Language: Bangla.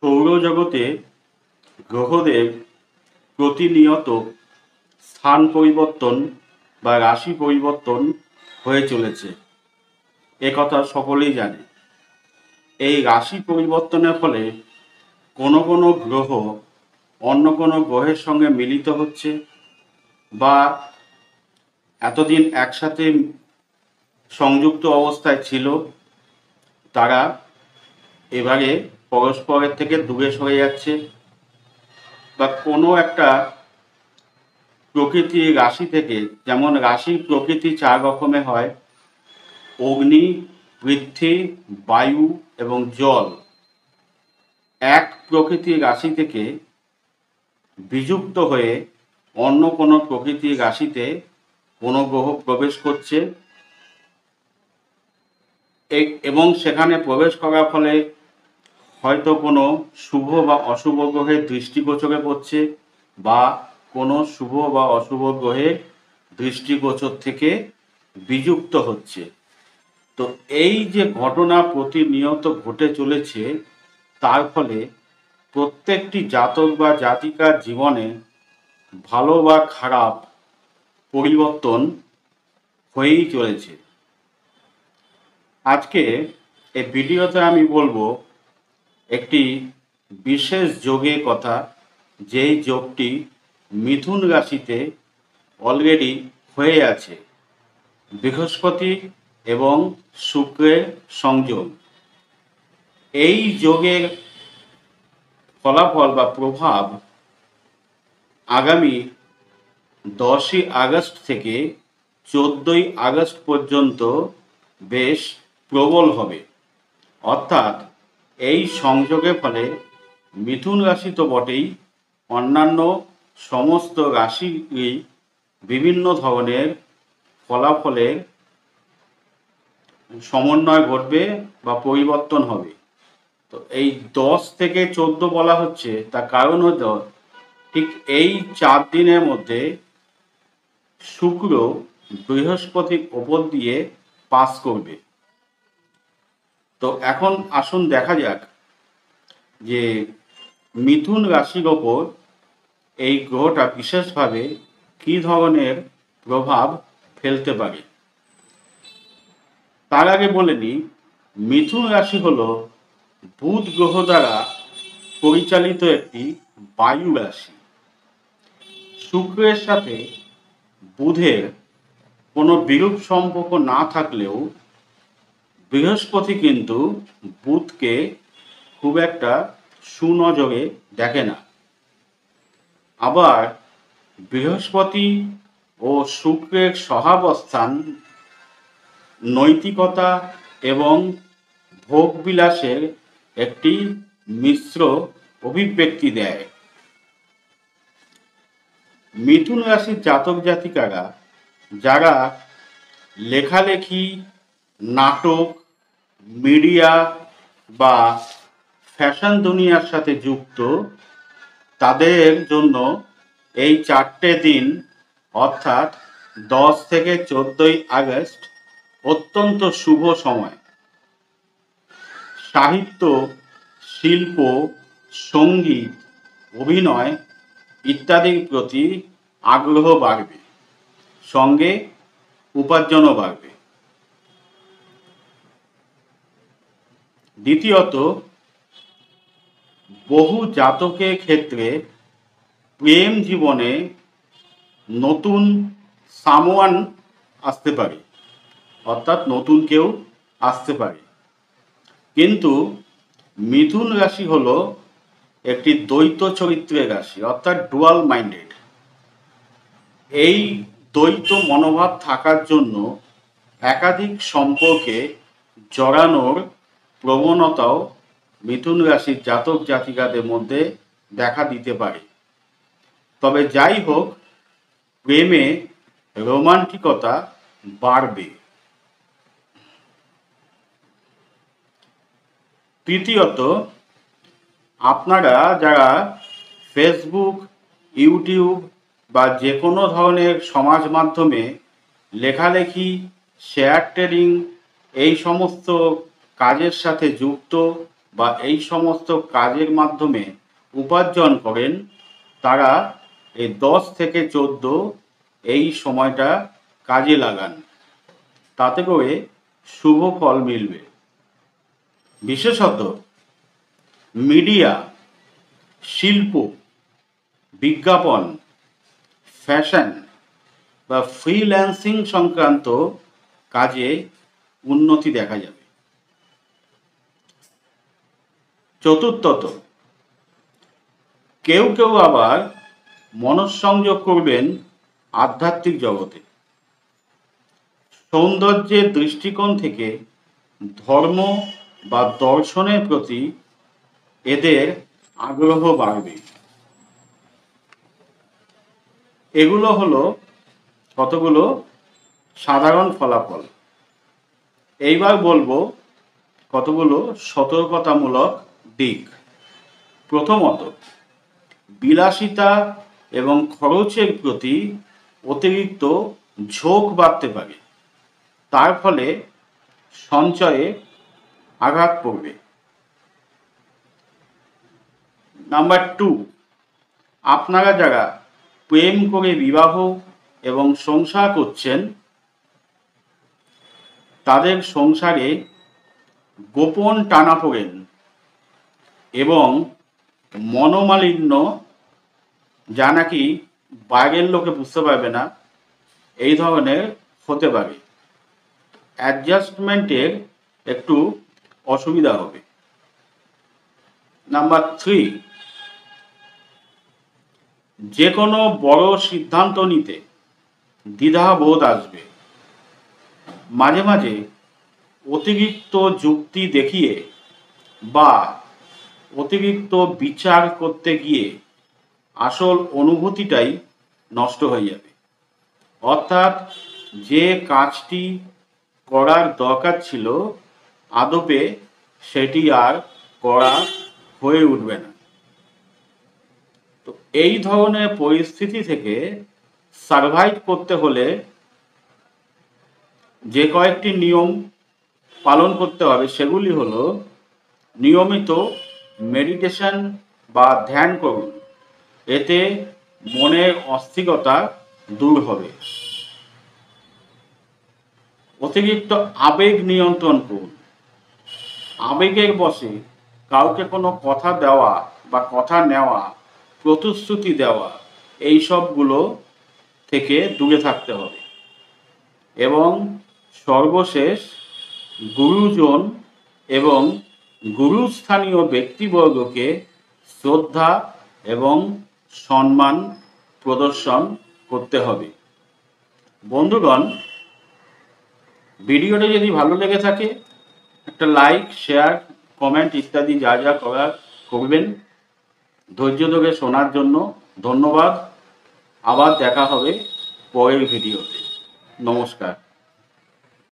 সৌরজগতে গ্রহদের প্রতিনিয়ত স্থান পরিবর্তন বা রাশি পরিবর্তন হয়ে চলেছে, একথা সকলেই জানে। এই রাশি পরিবর্তনের ফলে কোনো কোনো গ্রহ অন্য কোনো গ্রহের সঙ্গে মিলিত হচ্ছে বা এতদিন একসাথে সংযুক্ত অবস্থায় ছিল, তারা এবারে পরস্পরের থেকে দূরে সরে যাচ্ছে, বা কোনো একটা প্রকৃতির রাশি থেকে, যেমন রাশির প্রকৃতি 4 রকমের হয়: অগ্নি, পৃথ্বী, বায়ু এবং জল। এক প্রকৃতির রাশি থেকে বিযুক্ত হয়ে অন্য কোনো প্রকৃতির রাশিতে কোনো গ্রহ প্রবেশ করছে এবং সেখানে প্রবেশ করার ফলে হয়তো কোনো শুভ বা অশুভ গ্রহের দৃষ্টিগোচরে পড়ছে, বা কোনো শুভ বা অশুভ গ্রহের দৃষ্টিগোচর থেকে বিযুক্ত হচ্ছে। তো এই যে ঘটনা প্রতিনিয়ত ঘটে চলেছে, তার ফলে প্রত্যেকটি জাতক বা জাতিকার জীবনে ভালো বা খারাপ পরিবর্তন হয়েই চলেছে। আজকে এই ভিডিওতে আমি বলবো একটি বিশেষ যোগের কথা, যেই যোগটি মিথুন রাশিতে অলরেডি হয়ে আছে। বৃহস্পতি এবং শুক্রের সংযোগ। এই যোগের ফলাফল বা প্রভাব আগামী 10ই আগস্ট থেকে 14ই আগস্ট পর্যন্ত বেশ প্রবল হবে। অর্থাৎ এই সংযোগের ফলে মিথুন রাশি তো বটেই, অন্যান্য সমস্ত রাশিরই বিভিন্ন ধরনের ফলাফলের সমন্বয় ঘটবে বা পরিবর্তন হবে। তো এই 10 থেকে 14 বলা হচ্ছে, তার কারণ হলো ঠিক এই 4 দিনের মধ্যে শুক্র বৃহস্পতির ওপর দিয়ে পাস করবে। তো এখন আসুন দেখা যাক যে মিথুন রাশির ওপর এই গ্রহটা বিশেষভাবে কী ধরনের প্রভাব ফেলতে পারে। তার আগে বলে নিই, মিথুন রাশি হলো বুধ গ্রহ দ্বারা পরিচালিত একটি বায়ু রাশি। শুক্রের সাথে বুধের কোনো বিরূপ সম্পর্ক না থাকলেও বৃহস্পতি কিন্তু বুধকে খুব একটা সুনজরে দেখে না। আবার বৃহস্পতি ও শুক্রের সহাবস্থান নৈতিকতা এবং ভোগবিলাসের একটি মিশ্র অভিব্যক্তি দেয়। মিথুন রাশির জাতক জাতিকারা যারা লেখালেখি, নাটক, মিডিয়া বা ফ্যাশন দুনিয়ার সাথে যুক্ত, তাদের জন্য এই 4টে দিন অর্থাৎ 10 থেকে 14ই আগস্ট অত্যন্ত শুভ সময়। সাহিত্য, শিল্প, সঙ্গীত, অভিনয় ইত্যাদির প্রতি আগ্রহ বাড়বে, সঙ্গে উপার্জনও বাড়বে। দ্বিতীয়ত, বহু জাতকের ক্ষেত্রে প্রেম জীবনে নতুন সামওয়ান আসতে পারে, অর্থাৎ নতুন কেউ আসতে পারে। কিন্তু মিথুন রাশি হলো একটি দ্বৈত চরিত্রের রাশি, অর্থাৎ ডুয়াল মাইন্ডেড। এই দ্বৈত মনোভাব থাকার জন্য একাধিক সম্পর্কে জড়ানোর প্রবণতাও মিথুন রাশির জাতক জাতিকাদের মধ্যে দেখা দিতে পারে। তবে যাই হোক, প্রেমে রোমান্টিকতা বাড়বে। তৃতীয়ত, আপনারা যারা ফেসবুক, ইউটিউব বা যে কোনো ধরনের সমাজ মাধ্যমে লেখালেখি, শেয়ার ট্রেডিং এই সমস্ত কাজের সাথে যুক্ত বা এই সমস্ত কাজের মাধ্যমে উপার্জন করেন, তারা এই 10 থেকে 14 এই সময়টা কাজে লাগান, তাতে করে শুভ ফল মিলবে। বিশেষত মিডিয়া, শিল্প, বিজ্ঞাপন, ফ্যাশন বা ফ্রিল্যান্সিং সংক্রান্ত কাজে উন্নতি দেখা যাবে। চতুর্থত, কেউ কেউ আবার মনঃসংযোগ করবেন আধ্যাত্মিক জগতে। সৌন্দর্যের দৃষ্টিকোণ থেকে ধর্ম বা দর্শনের প্রতি এদের আগ্রহ বাড়বে। এগুলো হলো কতগুলো সাধারণ ফলাফল। এইবার বলবো কতগুলো সতর্কতামূলক দিক। প্রথমত, বিলাসিতা এবং খরচের প্রতি অতিরিক্ত ঝোঁক বাড়তে পারে, তার ফলে সঞ্চয়ে আঘাত পড়বে। নাম্বার 2, আপনারা যারা প্রেম করে বিবাহ এবং সংসার করছেন, তাদের সংসারে গোপন টানাপোড়েন এবং মনোমালিন্য, যা নাকি বাইরের লোকে বুঝতে পারবে না, এই ধরনের হতে পারে। অ্যাডজাস্টমেন্টের একটু অসুবিধা হবে। নাম্বার 3, যে কোনো বড় সিদ্ধান্ত নিতে দ্বিধাবোধ আসবে। মাঝে মাঝে অতিরিক্ত যুক্তি দেখিয়ে বা অতিরিক্ত বিচার করতে গিয়ে আসল অনুভূতিটাই নষ্ট হয়ে যাবে। অর্থাৎ যে কাজটি করার দরকার ছিল, আদপে সেটি আর করা হয়ে উঠবে না। তো এই ধরনের পরিস্থিতি থেকে সারভাইভ করতে হলে যে কয়েকটি নিয়ম পালন করতে হবে, সেগুলি হলো নিয়মিত মেডিটেশন বা ধ্যান করুন, এতে মনের অস্থিরতা দূর হবে। অতিরিক্ত আবেগ নিয়ন্ত্রণ করুন। আবেগের বশে কাউকে কোনো কথা দেওয়া বা কথা নেওয়া, প্রতিশ্রুতি দেওয়া, এই সবগুলো থেকে দূরে থাকতে হবে। এবং সর্বশেষ, গুরুজন এবং গুরুস্থানীয় ব্যক্তিবর্গকে শ্রদ্ধা এবং সম্মান প্রদর্শন করতে হবে। বন্ধুগণ, ভিডিওটা যদি ভালো লেগে থাকে, একটা লাইক, শেয়ার, কমেন্ট ইত্যাদি যা যা করার করবেন। ধৈর্য ধরে শোনার জন্য ধন্যবাদ। আবার দেখা হবে পরের ভিডিওতে। নমস্কার।